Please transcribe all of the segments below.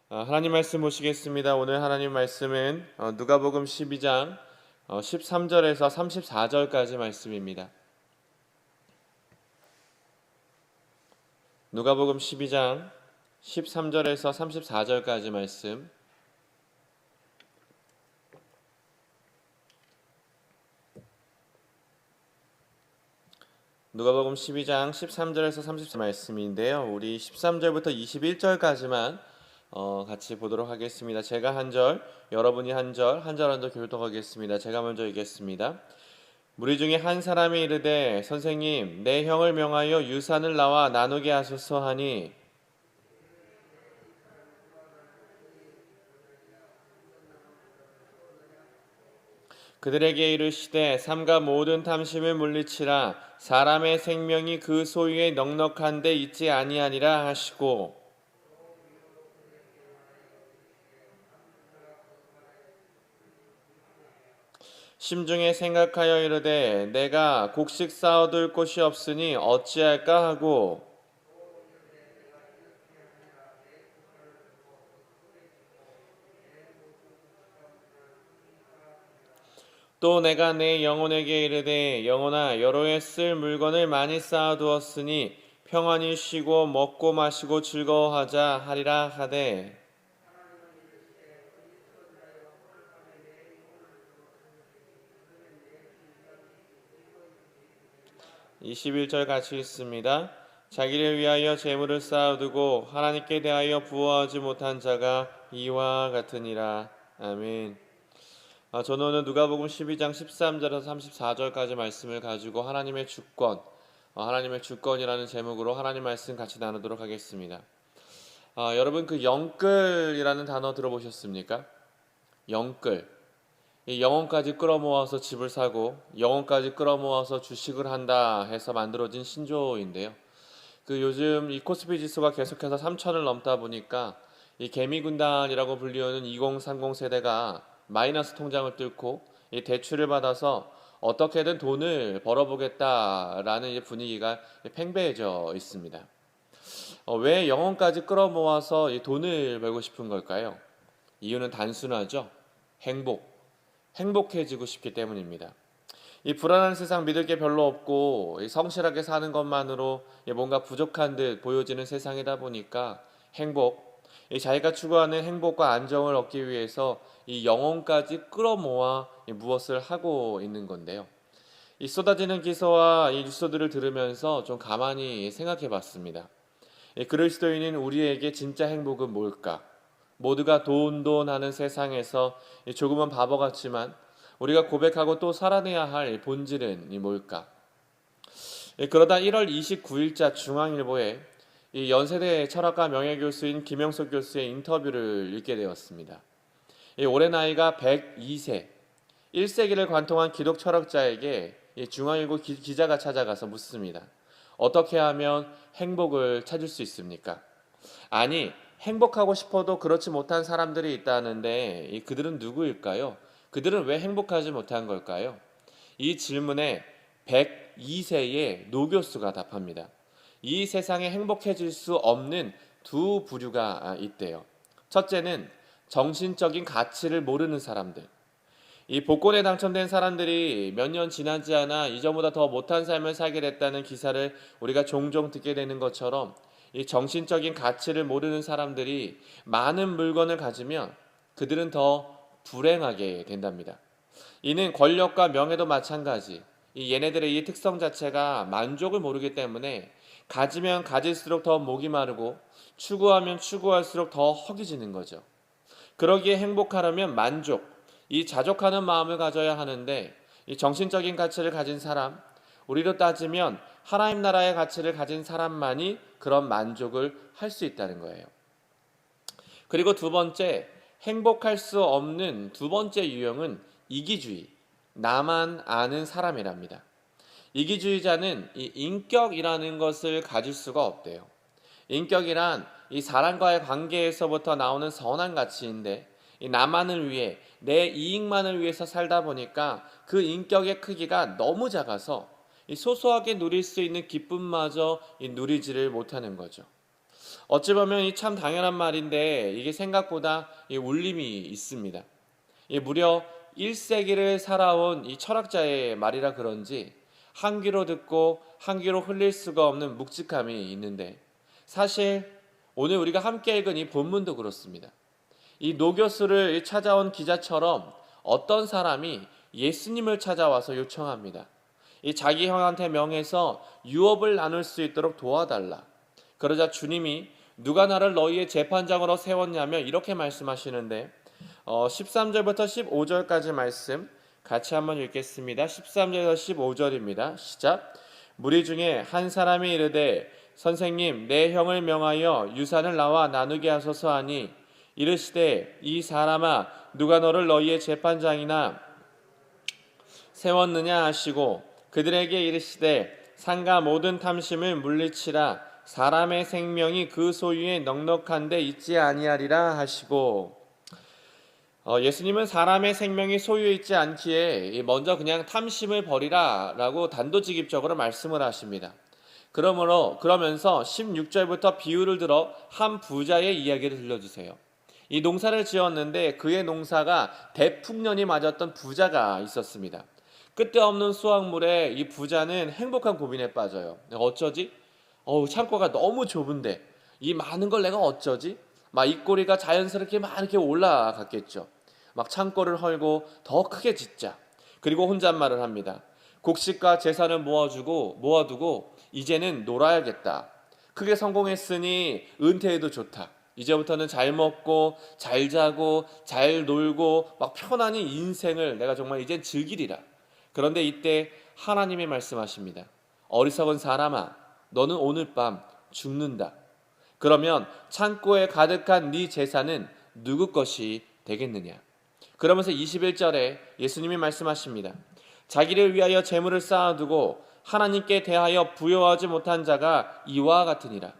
하나님 말씀 보시겠습니다. 오늘 하나님 말씀은 누가복음 12장 13절에서 34절까지 말씀입니다. 누가복음 12장 13절에서 34절까지 말씀. 누가복음 12장 13절에서 34절 말씀인데요. 우리 13절부터 21절까지만 같이 보도록 하겠습니다. 제가 한 절, 여러분이 한 절, 한 절 한 절 교독하겠습니다. 제가 먼저 읽겠습니다. 무리 중에 한 사람이 이르되 선생님 내 형을 명하여 유산을 나와 나누게 하소서 하니 그들에게 이르시되 삼가 모든 탐심을 물리치라 사람의 생명이 그 소유에 넉넉한 데 있지 아니하니라 하시고 심중에 생각하여 이르되 내가 곡식 쌓아둘 곳이 없으니 어찌할까 하고 또 내가 내 영혼에게 이르되 영혼아 여러 해 쓸 물건을 많이 쌓아두었으니 평안히 쉬고 먹고 마시고 즐거워하자 하리라 하되 21절 같이 읽습니다. 자기를 위하여 재물을 쌓아두고 하나님께 대하여 부어하지 못한 자가 이와 같으니라. 아멘. 저는 오늘 누가복음 12장 13절에서 34절까지 말씀을 가지고 하나님의 주권이라는 제목으로 하나님 말씀 같이 나누도록 하겠습니다. 여러분 그 영끌이라는 단어 들어보셨습니까? 영끌. 이 영혼까지 끌어모아서 집을 사고 영혼까지 끌어모아서 주식을 한다 해서 만들어진 신조어인데요. 그 요즘 이 코스피 지수가 계속해서 3천을 넘다 보니까 이 개미군단이라고 불리우는 2030 세대가 마이너스 통장을 뚫고 이 대출을 받아서 어떻게든 돈을 벌어보겠다라는 분위기가 팽배해져 있습니다. 왜 영혼까지 끌어모아서 이 돈을 벌고 싶은 걸까요? 이유는 단순하죠. 행복해지고 싶기 때문입니다. 이 불안한 세상 믿을 게 별로 없고 성실하게 사는 것만으로 뭔가 부족한 듯 보여지는 세상이다 보니까 자기가 추구하는 행복과 안정을 얻기 위해서 이 영혼까지 끌어모아 무엇을 하고 있는 건데요. 이 쏟아지는 기사와 이 뉴스들을 들으면서 좀 가만히 생각해 봤습니다. 그리스도인인 우리에게 진짜 행복은 뭘까? 모두가 돈 하는 세상에서 조금은 바보 같지만 우리가 고백하고 또 살아내야 할 본질은 뭘까? 그러다 1월 29일자 중앙일보에 이 연세대 철학과 명예교수인 김영석 교수의 인터뷰를 읽게 되었습니다. 올해 나이가 102세, 1세기를 관통한 기독 철학자에게 중앙일보 기자가 찾아가서 묻습니다. 어떻게 하면 행복을 찾을 수 있습니까? 아니, 행복하고 싶어도 그렇지 못한 사람들이 있다는데 그들은 누구일까요? 그들은 왜 행복하지 못한 걸까요? 이 질문에 102세의 노 교수가 답합니다. 이 세상에 행복해질 수 없는 두 부류가 있대요. 첫째는 정신적인 가치를 모르는 사람들. 이 복권에 당첨된 사람들이 몇 년 지나지 않아 이전보다 더 못한 삶을 살게 됐다는 기사를 우리가 종종 듣게 되는 것처럼 이 정신적인 가치를 모르는 사람들이 많은 물건을 가지면 그들은 더 불행하게 된답니다. 이는 권력과 명예도 마찬가지. 이 얘네들의 이 특성 자체가 만족을 모르기 때문에 가지면 가질수록 더 목이 마르고 추구하면 추구할수록 더 허기지는 거죠. 그러기에 행복하려면 이 자족하는 마음을 가져야 하는데 이 정신적인 가치를 가진 사람, 우리로 따지면 하나님 나라의 가치를 가진 사람만이 그런 만족을 할 수 있다는 거예요. 그리고 두 번째, 행복할 수 없는 두 번째 유형은 이기주의, 나만 아는 사람이랍니다. 이기주의자는 이 인격이라는 것을 가질 수가 없대요. 인격이란 이 사람과의 관계에서부터 나오는 선한 가치인데 이 나만을 위해 내 이익만을 위해서 살다 보니까 그 인격의 크기가 너무 작아서 이 소소하게 누릴 수 있는 기쁨마저 누리지를 못하는 거죠. 어찌 보면 이 참 당연한 말인데 이게 생각보다 이 울림이 있습니다. 이 무려 1세기를 살아온 이 철학자의 말이라 그런지 한 귀로 듣고 한 귀로 흘릴 수가 없는 묵직함이 있는데, 사실 오늘 우리가 함께 읽은 이 본문도 그렇습니다. 이 노교수를 찾아온 기자처럼 어떤 사람이 예수님을 찾아와서 요청합니다. 이 자기 형한테 명해서 유업을 나눌 수 있도록 도와달라. 그러자 주님이 누가 나를 너희의 재판장으로 세웠냐며 이렇게 말씀하시는데, 13절부터 15절까지 말씀 같이 한번 읽겠습니다. 13절에서 15절입니다. 시작. 무리 중에 한 사람이 이르되 선생님, 내 형을 명하여 유산을 나와 나누게 하소서 하니, 이르시되 이 사람아, 누가 너를 너희의 재판장이나 세웠느냐 하시고, 그들에게 이르시되 상가 모든 탐심을 물리치라. 사람의 생명이 그 소유에 넉넉한데 있지 아니하리라 하시고, 예수님은 사람의 생명이 소유에 있지 않기에 먼저 그냥 탐심을 버리라 라고 단도직입적으로 말씀을 하십니다. 그러면서 16절부터 비유를 들어 한 부자의 이야기를 들려주세요. 이 농사를 지었는데 그의 농사가 대풍년이 맞았던 부자가 있었습니다. 끝데없는 수확물에 이 부자는 행복한 고민에 빠져요. 내가 어쩌지? 창고가 너무 좁은데 이 많은 걸 내가 어쩌지? 막 입꼬리가 자연스럽게 막 이렇게 올라갔겠죠. 막 창고를 헐고 더 크게 짓자. 그리고 혼잣말을 합니다. 곡식과 재산을 모아두고 이제는 놀아야겠다. 크게 성공했으니 은퇴해도 좋다. 이제부터는 잘 먹고 잘 자고 잘 놀고 막 편안히 인생을 내가 정말 이젠 즐기리라. 그런데 이때 하나님이 말씀하십니다. 어리석은 사람아, 너는 오늘 밤 죽는다. 그러면 창고에 가득한 네 재산은 누구 것이 되겠느냐? 그러면서 21절에 예수님이 말씀하십니다. 자기를 위하여 재물을 쌓아두고 하나님께 대하여 부여하지 못한 자가 이와 같으니라.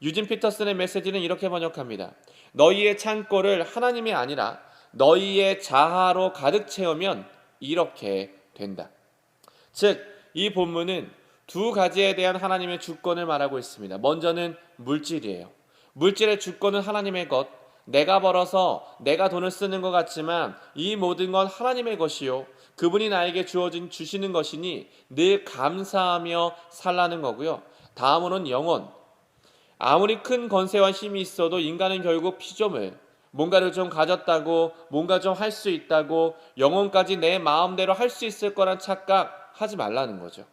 유진 피터슨의 메시지는 이렇게 번역합니다. 너희의 창고를 하나님이 아니라 너희의 자아로 가득 채우면 이렇게 된다. 즉, 이 본문은 두 가지에 대한 하나님의 주권을 말하고 있습니다. 먼저는 물질이에요. 물질의 주권은 하나님의 것, 내가 벌어서 내가 돈을 쓰는 것 같지만 이 모든 건 하나님의 것이요, 그분이 나에게 주시는 것이니 늘 감사하며 살라는 거고요. 다음으로는 영혼. 아무리 큰 권세와 힘이 있어도 인간은 결국 피조물, 뭔가를 좀 가졌다고, 뭔가 좀 할 수 있다고, 영혼까지 내 마음대로 할 수 있을 거란 착각 하지 말라는 거죠.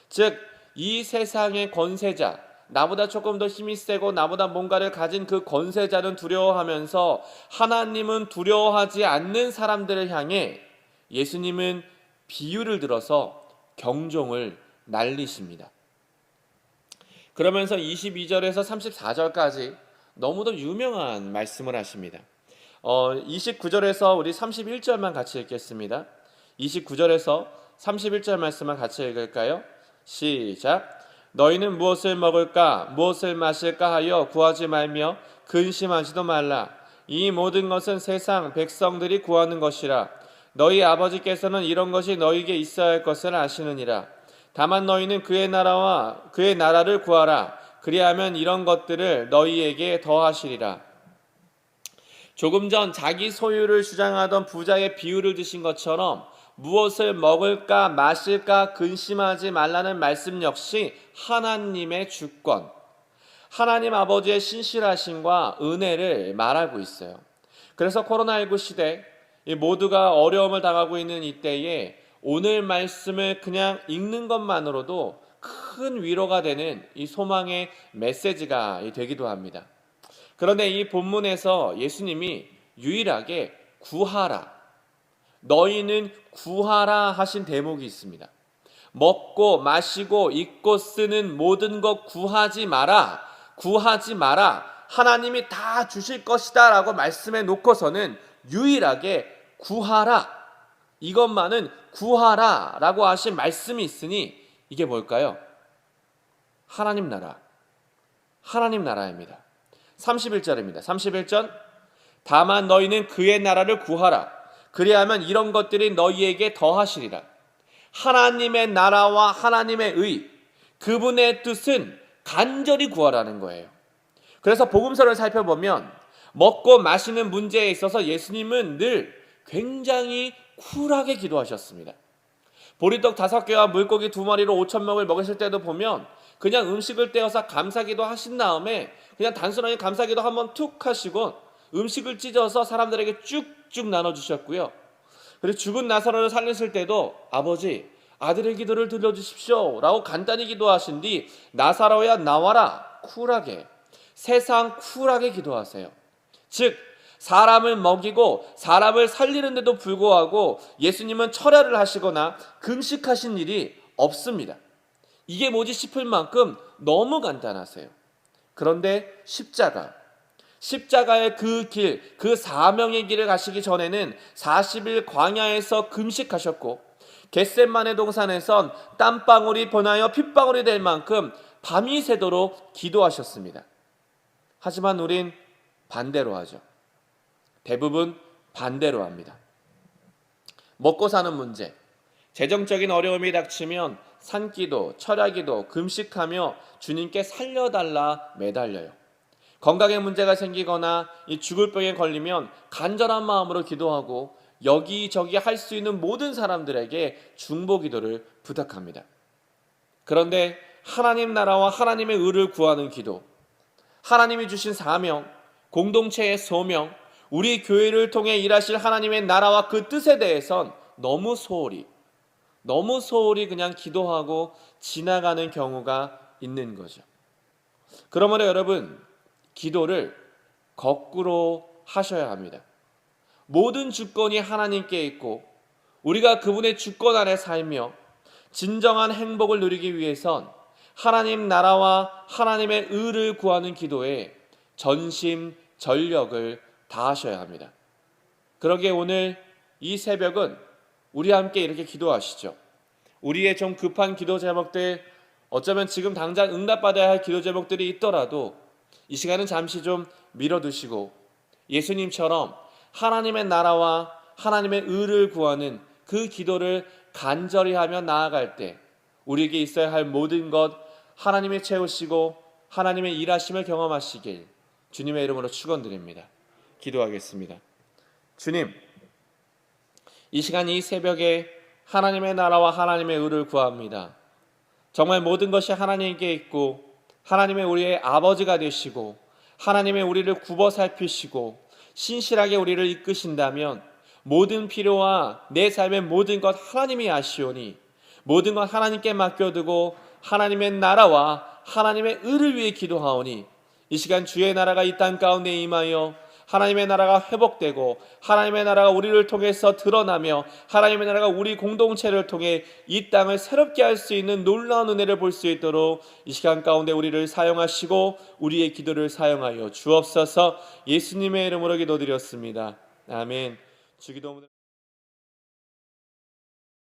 즉, 이 세상의 권세자, 나보다 조금 더 힘이 세고 나보다 뭔가를 가진 그 권세자는 두려워하면서 하나님은 두려워하지 않는 사람들을 향해 예수님은 비유를 들어서 경종을 날리십니다. 그러면서 22절에서 34절까지 너무도 유명한 말씀을 하십니다. 29절에서 우리 31절만 같이 읽겠습니다. 29절에서 31절 말씀만 같이 읽을까요? 시작. 너희는 무엇을 먹을까 무엇을 마실까 하여 구하지 말며 근심하지도 말라. 이 모든 것은 세상 백성들이 구하는 것이라. 너희 아버지께서는 이런 것이 너희에게 있어야 할 것을 아시느니라. 다만 너희는 그의 나라와 그의 나라를 구하라. 그리하면 이런 것들을 너희에게 더하시리라. 조금 전 자기 소유를 주장하던 부자의 비유를 드신 것처럼 무엇을 먹을까 마실까 근심하지 말라는 말씀 역시 하나님의 주권, 하나님 아버지의 신실하심과 은혜를 말하고 있어요. 그래서 코로나19 시대 모두가 어려움을 당하고 있는 이때에 오늘 말씀을 그냥 읽는 것만으로도 큰 위로가 되는 이 소망의 메시지가 되기도 합니다. 그런데 이 본문에서 예수님이 유일하게 구하라, 너희는 구하라 하신 대목이 있습니다. 먹고 마시고 입고 쓰는 모든 것 구하지 마라, 구하지 마라, 하나님이 다 주실 것이다 라고 말씀해 놓고서는 유일하게 구하라, 이것만은 구하라 라고 하신 말씀이 있으니 이게 뭘까요? 하나님 나라, 하나님 나라입니다. 31절입니다. 31절, 다만 너희는 그의 나라를 구하라. 그리하면 이런 것들이 너희에게 더하시리라. 하나님의 나라와 하나님의 의, 그분의 뜻은 간절히 구하라는 거예요. 그래서 복음서를 살펴보면 먹고 마시는 문제에 있어서 예수님은 늘 굉장히 쿨하게 기도하셨습니다. 보리떡 5개와 물고기 2마리로 5,000명을 먹였을 때도 보면 그냥 음식을 떼어서 감사기도 하신 다음에 그냥 단순하게 감사기도 한번 툭 하시고 음식을 찢어서 사람들에게 쭉쭉 나눠주셨고요. 그리고 죽은 나사로를 살리실 때도 아버지 아들의 기도를 들려주십시오 라고 간단히 기도하신 뒤 나사로야 나와라 쿨하게 세상 쿨하게 기도하세요. 즉 사람을 먹이고 사람을 살리는데도 불구하고 예수님은 철야를 하시거나 금식하신 일이 없습니다. 이게 뭐지 싶을 만큼 너무 간단하세요. 그런데 십자가의 그 길, 그 사명의 길을 가시기 전에는 40일 광야에서 금식하셨고 겟셋마네 동산에선 땀방울이 변하여 핏방울이 될 만큼 밤이 새도록 기도하셨습니다. 하지만 우린 반대로 하죠. 대부분 반대로 합니다. 먹고 사는 문제, 재정적인 어려움이 닥치면 산기도, 철야기도, 금식하며 주님께 살려달라 매달려요. 건강에 문제가 생기거나 이 죽을 병에 걸리면 간절한 마음으로 기도하고 여기저기 할 수 있는 모든 사람들에게 중보 기도를 부탁합니다. 그런데 하나님 나라와 하나님의 의를 구하는 기도, 하나님이 주신 사명, 공동체의 소명, 우리 교회를 통해 일하실 하나님의 나라와 그 뜻에 대해선 너무 소홀히 그냥 기도하고 지나가는 경우가 있는 거죠. 그러므로 여러분, 기도를 거꾸로 하셔야 합니다. 모든 주권이 하나님께 있고 우리가 그분의 주권 아래 살며 진정한 행복을 누리기 위해선 하나님 나라와 하나님의 의를 구하는 기도에 전심전력을 다하셔야 합니다. 그러기에 오늘 이 새벽은 우리 함께 이렇게 기도하시죠. 우리의 좀 급한 기도 제목들, 어쩌면 지금 당장 응답받아야 할 기도 제목들이 있더라도 이 시간은 잠시 좀 미뤄두시고 예수님처럼 하나님의 나라와 하나님의 의를 구하는 그 기도를 간절히 하며 나아갈 때 우리에게 있어야 할 모든 것 하나님이 채우시고 하나님의 일하심을 경험하시길 주님의 이름으로 축원드립니다. 기도하겠습니다. 주님, 이 시간 이 새벽에 하나님의 나라와 하나님의 의를 구합니다. 정말 모든 것이 하나님께 있고 하나님의 우리의 아버지가 되시고 하나님의 우리를 굽어 살피시고 신실하게 우리를 이끄신다면 모든 필요와 내 삶의 모든 것 하나님이 아시오니 모든 것 하나님께 맡겨두고 하나님의 나라와 하나님의 의를 위해 기도하오니 이 시간 주의 나라가 이 땅 가운데 임하여 하나님의 나라가 회복되고 하나님의 나라가 우리를 통해서 드러나며 하나님의 나라가 우리 공동체를 통해 이 땅을 새롭게 할 수 있는 놀라운 은혜를 볼 수 있도록 이 시간 가운데 우리를 사용하시고 우리의 기도를 사용하여 주옵소서. 예수님의 이름으로 기도드렸습니다. 아멘. 주기도문을